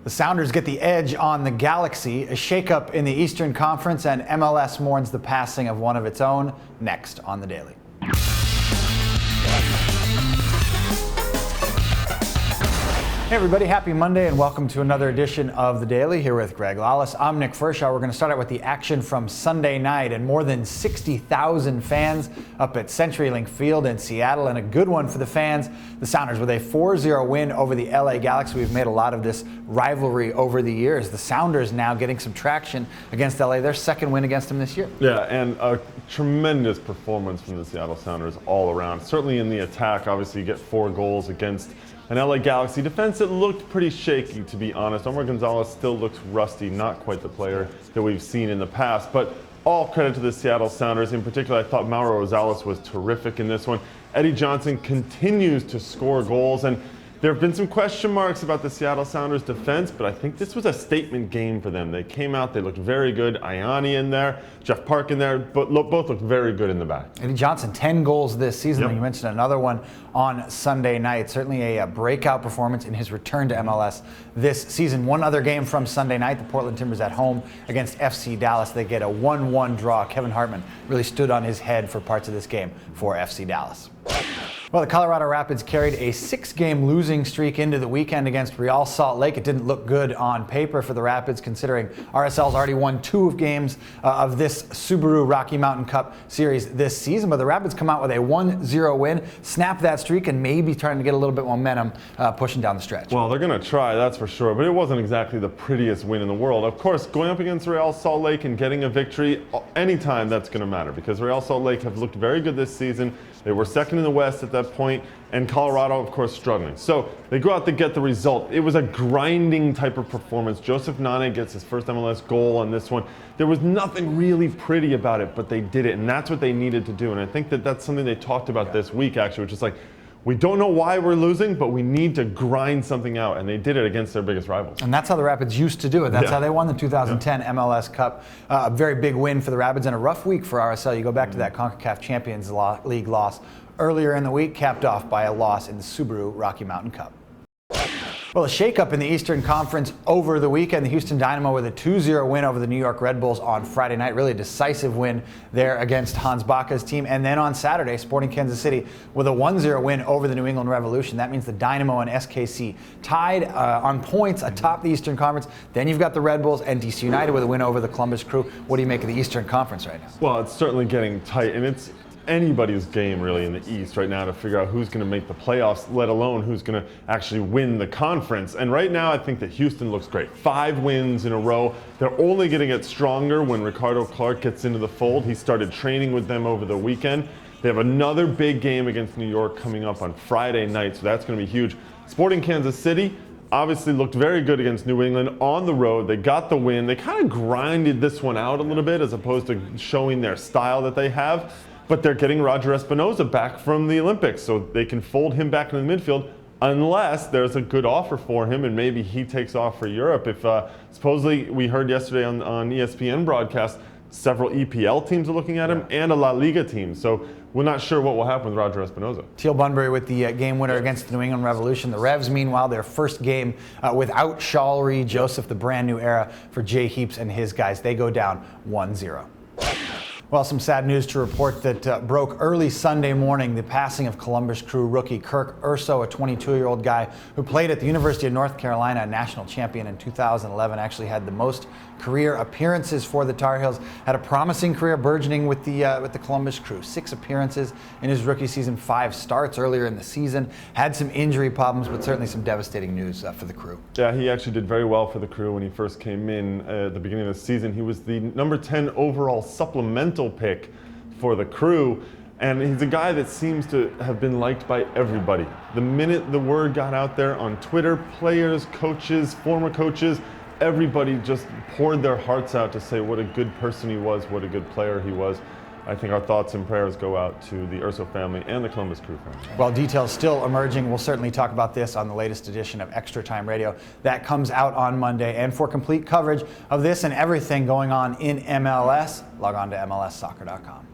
The Sounders get the edge on the Galaxy, a shakeup in the Eastern Conference, and MLS mourns the passing of one of its own. Next on The Daily. Hey everybody, happy Monday and welcome to another edition of The Daily here with Greg Lawless. I'm Nick Fershaw. We're going to start out with the action from Sunday night, and more than 60,000 fans up at CenturyLink Field in Seattle, and a good one for the fans. The Sounders with a 4-0 win over the LA Galaxy. We've made a lot of this rivalry over the years. The Sounders now getting some traction against LA, their second win against them this year. Yeah, and a tremendous performance from the Seattle Sounders all around. Certainly in the attack, obviously you get 4 goals against an LA Galaxy defense that looked pretty shaky, to be honest. Omar Gonzalez still looks rusty, not quite the player that we've seen in the past, but all credit to the Seattle Sounders. In particular, I thought Mauro Rosales was terrific in this one. Eddie Johnson continues to score goals, and there have been some question marks about the Seattle Sounders defense, but I think this was a statement game for them. They came out, they looked very good. Iani in there, Jeff Park in there, but both looked very good in the back. Eddie Johnson, 10 goals this season. Yep. You mentioned another one on Sunday night. Certainly a breakout performance in his return to MLS this season. One other game from Sunday night, the Portland Timbers at home against FC Dallas. They get a 1-1 draw. Kevin Hartman really stood on his head for parts of this game for FC Dallas. Well, the Colorado Rapids carried a 6-game losing streak into the weekend against Real Salt Lake. It didn't look good on paper for the Rapids, considering RSL's already won 2 games of this Subaru Rocky Mountain Cup series this season. But the Rapids come out with a 1-0 win, snap that streak, and maybe trying to get a little bit more momentum pushing down the stretch. Well, they're going to try, that's for sure, but it wasn't exactly the prettiest win in the world. Of course, going up against Real Salt Lake and getting a victory, anytime that's going to matter, because Real Salt Lake have looked very good this season. They were second in the West at that point, and Colorado, of course, struggling. So they go out to get the result. It was a grinding type of performance. Joseph Nane gets his first MLS goal on this one. There was nothing really pretty about it, but they did it, and that's what they needed to do. And I think that that's something they talked about this week, actually, which is like, we don't know why we're losing, but we need to grind something out, and they did it against their biggest rivals. And that's how the Rapids used to do it. That's how they won the 2010 MLS Cup. A very big win for the Rapids and a rough week for RSL. You go back to that CONCACAF Champions League loss earlier in the week, capped off by a loss in the Subaru Rocky Mountain Cup. Well, a shakeup in the Eastern Conference over the weekend. The Houston Dynamo with a 2-0 win over the New York Red Bulls on Friday night. Really a decisive win there against Hans Backe's team. And then on Saturday, Sporting Kansas City with a 1-0 win over the New England Revolution. That means the Dynamo and SKC tied on points atop the Eastern Conference. Then you've got the Red Bulls and DC United with a win over the Columbus Crew. What do you make of the Eastern Conference right now? Well, it's certainly getting tight, and it's anybody's game really in the East right now to figure out who's going to make the playoffs, let alone who's going to actually win the conference. And right now I think that Houston looks great. 5 wins in a row. They're only going to get stronger when Ricardo Clark gets into the fold. He started training with them over the weekend. They have another big game against New York coming up on Friday night, so that's going to be huge. Sporting Kansas City obviously looked very good against New England on the road. They got the win. They kind of grinded this one out a little bit as opposed to showing their style that they have. But they're getting Roger Espinoza back from the Olympics, so they can fold him back into the midfield unless there's a good offer for him and maybe he takes off for Europe. If supposedly we heard yesterday on ESPN broadcast, several EPL teams are looking at him and a La Liga team. So we're not sure what will happen with Roger Espinoza. Teal Bunbury with the game winner against the New England Revolution. The Revs, meanwhile, their first game without Shaul Reed Joseph, the brand new era for Jay Heaps and his guys. They go down 1-0. Well, some sad news to report that broke early Sunday morning. The passing of Columbus Crew rookie Kirk Urso, a 22-year-old guy who played at the University of North Carolina, a national champion in 2011, actually had the most career appearances for the Tar Heels, had a promising career burgeoning with the Columbus Crew. 6 appearances in his rookie season, 5 starts earlier in the season, had some injury problems, but certainly some devastating news for the Crew. Yeah, he actually did very well for the Crew when he first came in at the beginning of the season. He was the number 10 overall supplemental pick for the Crew, and he's a guy that seems to have been liked by everybody. The minute the word got out there on Twitter, players, coaches, former coaches, everybody just poured their hearts out to say what a good person he was, what a good player he was. I think our thoughts and prayers go out to the Urso family and the Columbus Crew family. Well, details still emerging. We'll certainly talk about this on the latest edition of Extra Time Radio. That comes out on Monday. And for complete coverage of this and everything going on in MLS, log on to MLSsoccer.com.